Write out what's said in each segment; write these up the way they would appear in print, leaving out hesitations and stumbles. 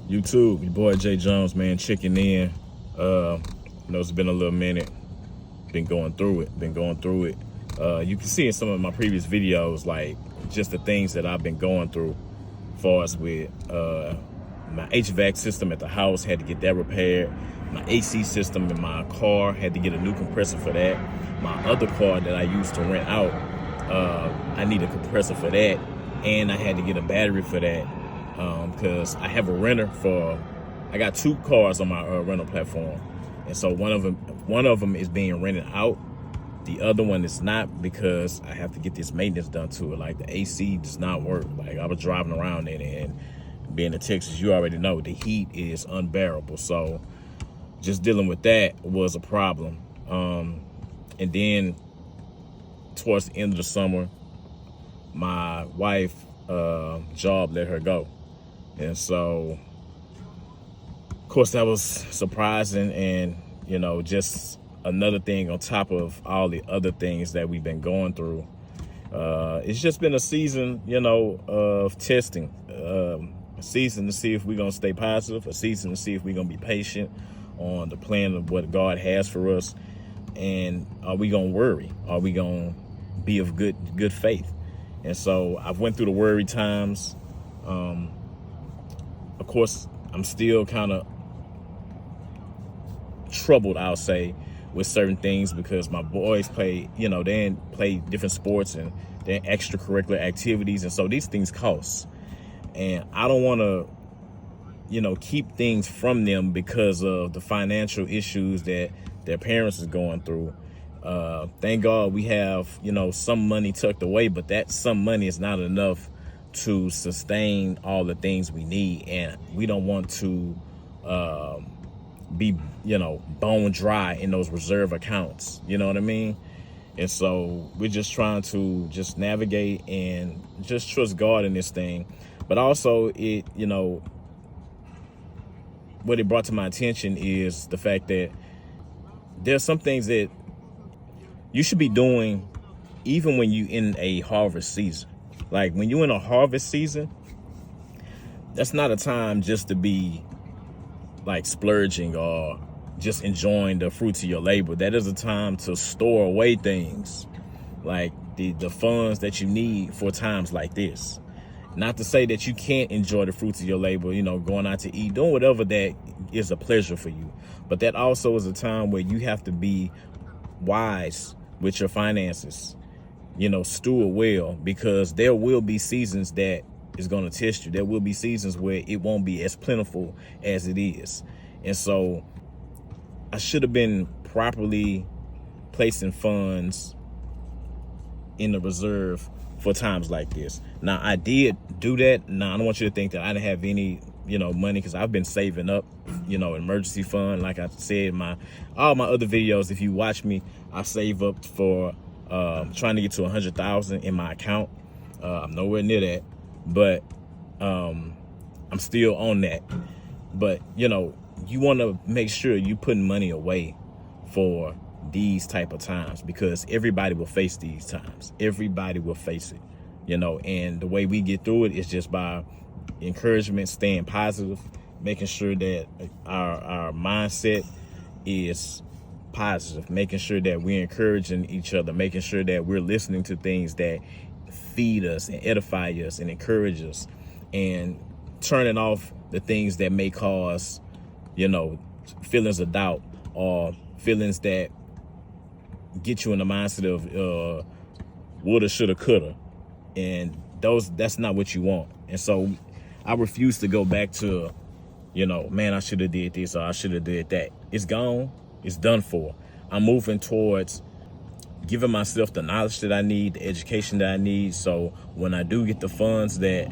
YouTube, your boy Jay Jones, man, checking in. It's been a little minute. Been going through it. You can see in some of my previous videos, like just the things that I've been going through, as far as with my HVAC system at the house, had to get that repaired. My AC system in my car, had to get a new compressor for that. My other car that I used to rent out, I need a compressor for that, and I had to get a battery for that. Because I have a renter I got two cars on my rental platform, and so one of them is being rented out. The other one is not, because I have to get this maintenance done to it. Like the AC does not work. Like I was driving around in it, and being in Texas, you already know the heat is unbearable. So just dealing with that was a problem. And then towards the end of the summer, my wife job let her go. And so, of course, that was surprising, and, just another thing on top of all the other things that we've been going through. It's just been a season, of testing, a season to see if we're going to stay positive, a season to see if we're going to be patient on the plan of what God has for us. And are we going to worry? Are we going to be of good faith? And so I've went through the worry times. Of course, I'm still kind of troubled, I'll say, with certain things, because my boys play different sports and they're extracurricular activities. And so these things cost. And I don't want to, keep things from them because of the financial issues that their parents is going through. Thank God we have, some money tucked away, but that some money is not enough to sustain all the things we need, and we don't want to be bone dry in those reserve accounts, you know what I mean? And so we're just trying to just navigate and just trust God in this thing. But also what it brought to my attention is the fact that there's some things that you should be doing even when you're in a harvest season. Like when you're in a harvest season, that's not a time just to be like splurging or just enjoying the fruits of your labor. That is a time to store away things, like the funds that you need for times like this. Not to say that you can't enjoy the fruits of your labor, going out to eat, doing whatever that is a pleasure for you. But that also is a time where you have to be wise with your finances. Steward well, because there will be seasons that is going to test you. There will be seasons where it won't be as plentiful as it is. And so I should have been properly placing funds in the reserve for times like this. Now, I did do that. Now, I don't want you to think that I didn't have any, money, because I've been saving up, emergency fund. Like I said, all my other videos, if you watch me, I save up for trying to get to 100,000 in my account. I'm nowhere near that, but I'm still on that. But you want to make sure you putting money away for these type of times, because everybody will face these times. Everybody will face it, and the way we get through it is just by encouragement, staying positive, making sure that our mindset is positive, making sure that we're encouraging each other, making sure that we're listening to things that feed us and edify us and encourage us, and turning off the things that may cause, feelings of doubt or feelings that get you in the mindset of woulda, shoulda, coulda, and that's not what you want. And so I refuse to go back to, man, I should have did this or I should have did that. It's gone. It's done for. I'm moving towards giving myself the knowledge that I need, the education that I need. So when I do get the funds that,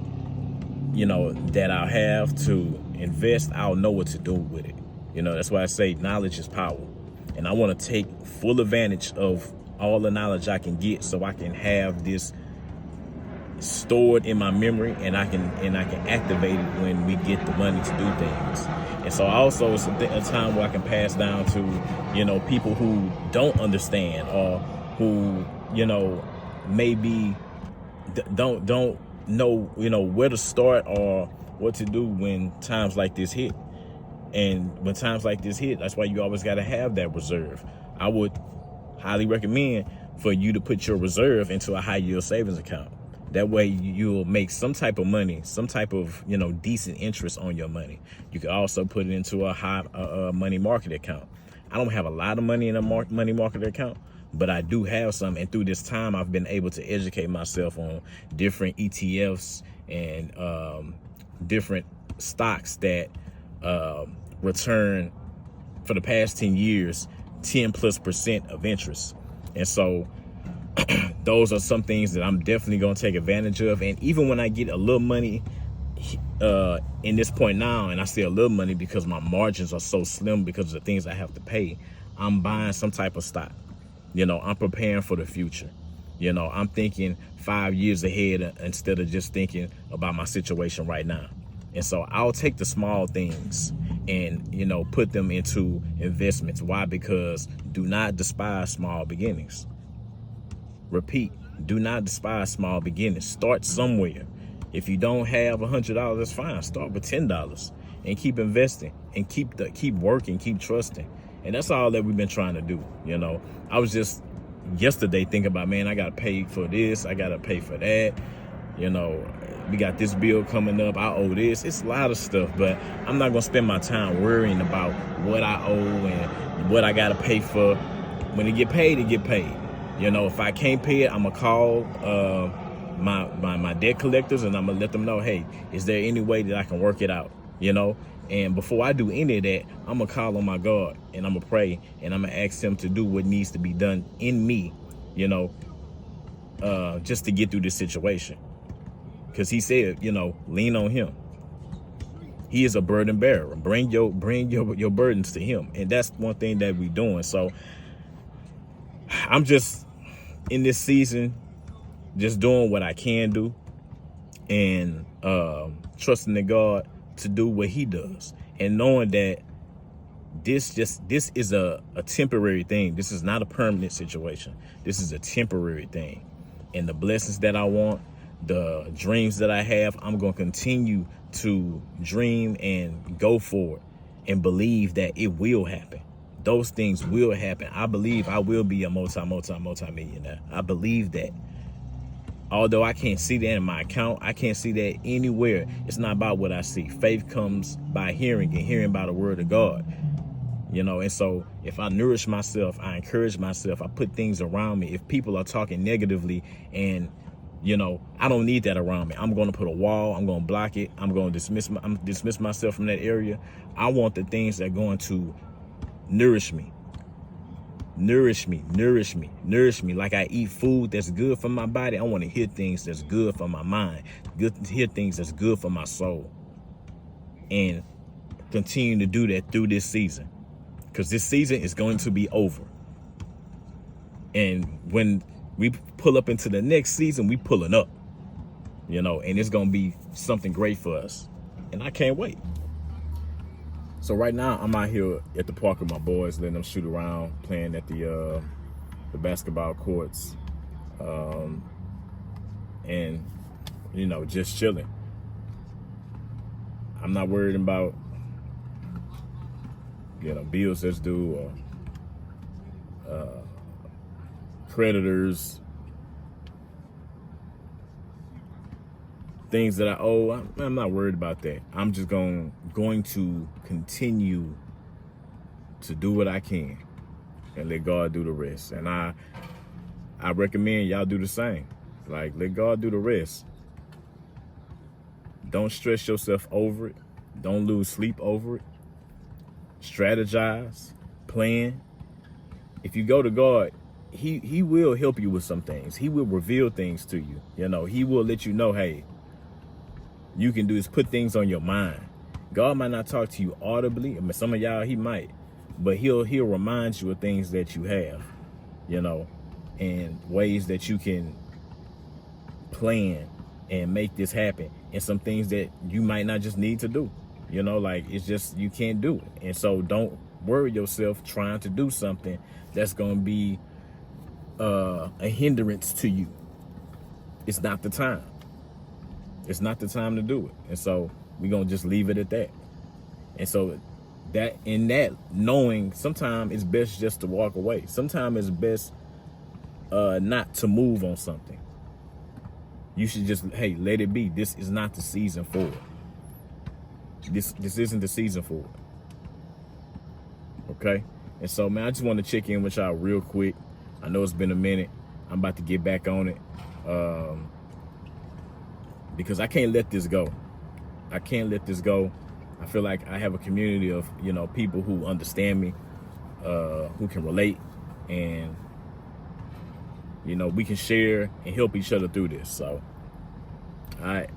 that I'll have to invest, I'll know what to do with it. That's why I say knowledge is power. And I want to take full advantage of all the knowledge I can get, so I can have this stored in my memory, and I can activate it when we get the money to do things. And so also it's a time where I can pass down to, people who don't understand, or who, maybe don't know, where to start, or what to do when times like this hit. And when times like this hit, that's why you always got to have that reserve. I would highly recommend for you to put your reserve into a high yield savings account. That way you'll make some type of money, some type of, decent interest on your money. You can also put it into a high money market account. I don't have a lot of money in a money market account, but I do have some. And through this time, I've been able to educate myself on different ETFs and different stocks that return for the past 10 years, 10+% of interest. And so those are some things that I'm definitely going to take advantage of. And even when I get a little money in this point now, and I see a little money because my margins are so slim because of the things I have to pay, I'm buying some type of stock. I'm preparing for the future. I'm thinking 5 years ahead instead of just thinking about my situation right now. And so I'll take the small things and, put them into investments. Why? Because do not despise small beginnings. Repeat, do not despise small beginnings. Start somewhere. If you don't have $100, that's fine. Start with $10 and keep investing and keep working, keep trusting. And that's all that we've been trying to do. I was just yesterday thinking about, man, I got to pay for this. I got to pay for that. We got this bill coming up. I owe this. It's a lot of stuff, but I'm not going to spend my time worrying about what I owe and what I got to pay for. When it get paid, it get paid. If I can't pay it, I'm going to call my debt collectors and I'm going to let them know, hey, is there any way that I can work it out? And before I do any of that, I'm going to call on my God and I'm going to pray and I'm going to ask him to do what needs to be done in me, just to get through this situation. Because he said, lean on him. He is a burden bearer. Bring your burdens to him. And that's one thing that we're doing. So I'm just in this season, just doing what I can do and trusting in God to do what he does. And knowing that this is a temporary thing. This is not a permanent situation. This is a temporary thing. And the blessings that I want, the dreams that I have, I'm going to continue to dream and go for it and believe that it will happen. Those things will happen. I believe I will be a multi-millionaire. I believe that. Although I can't see that in my account, I can't see that anywhere. It's not about what I see. Faith comes by hearing and hearing by the word of God. And so if I nourish myself, I encourage myself, I put things around me. If people are talking negatively and I don't need that around me. I'm going to put a wall. I'm going to block it. I'm going to dismiss myself from that area. I want the things that are going to nourish me. Nourish me like I eat food that's good for my body. I want to hear things that's good for my mind, good to hear things that's good for my soul, and continue to do that through this season, because this season is going to be over. And when we pull up into the next season, we pulling up, and it's going to be something great for us. And I can't wait. So right now I'm out here at the park with my boys, letting them shoot around, playing at the basketball courts, and just chilling. I'm not worried about bills that's due or creditors, things that I owe. I'm not worried about that. I'm just going to continue to do what I can and let God do the rest. And I recommend y'all do the same. Like, let God do the rest. Don't stress yourself over it. Don't lose sleep over it. Strategize, plan. If you go to God, he will help you with some things. He will reveal things to you. He will let you know, hey, you can do is put things on your mind. God might not talk to you audibly. I mean, some of y'all, he might, but he'll remind you of things that you have, and ways that you can plan and make this happen, and some things that you might not just need to do. Like, it's just, you can't do it. And so don't worry yourself trying to do something that's going to be a hindrance to you. It's not the time. It's not the time to do it. And so We're going to just leave it at that. And so that knowing sometimes it's best just to walk away. Sometimes it's best not to move on something. You should just, hey, let it be. This is not the season for it. This isn't the season for it. Okay? And so, man, I just want to check in with y'all real quick. I know it's been a minute. I'm about to get back on it. Because I can't let this go. I can't let this go. I feel like I have a community of, people who understand me, who can relate, and, we can share and help each other through this. So, all right.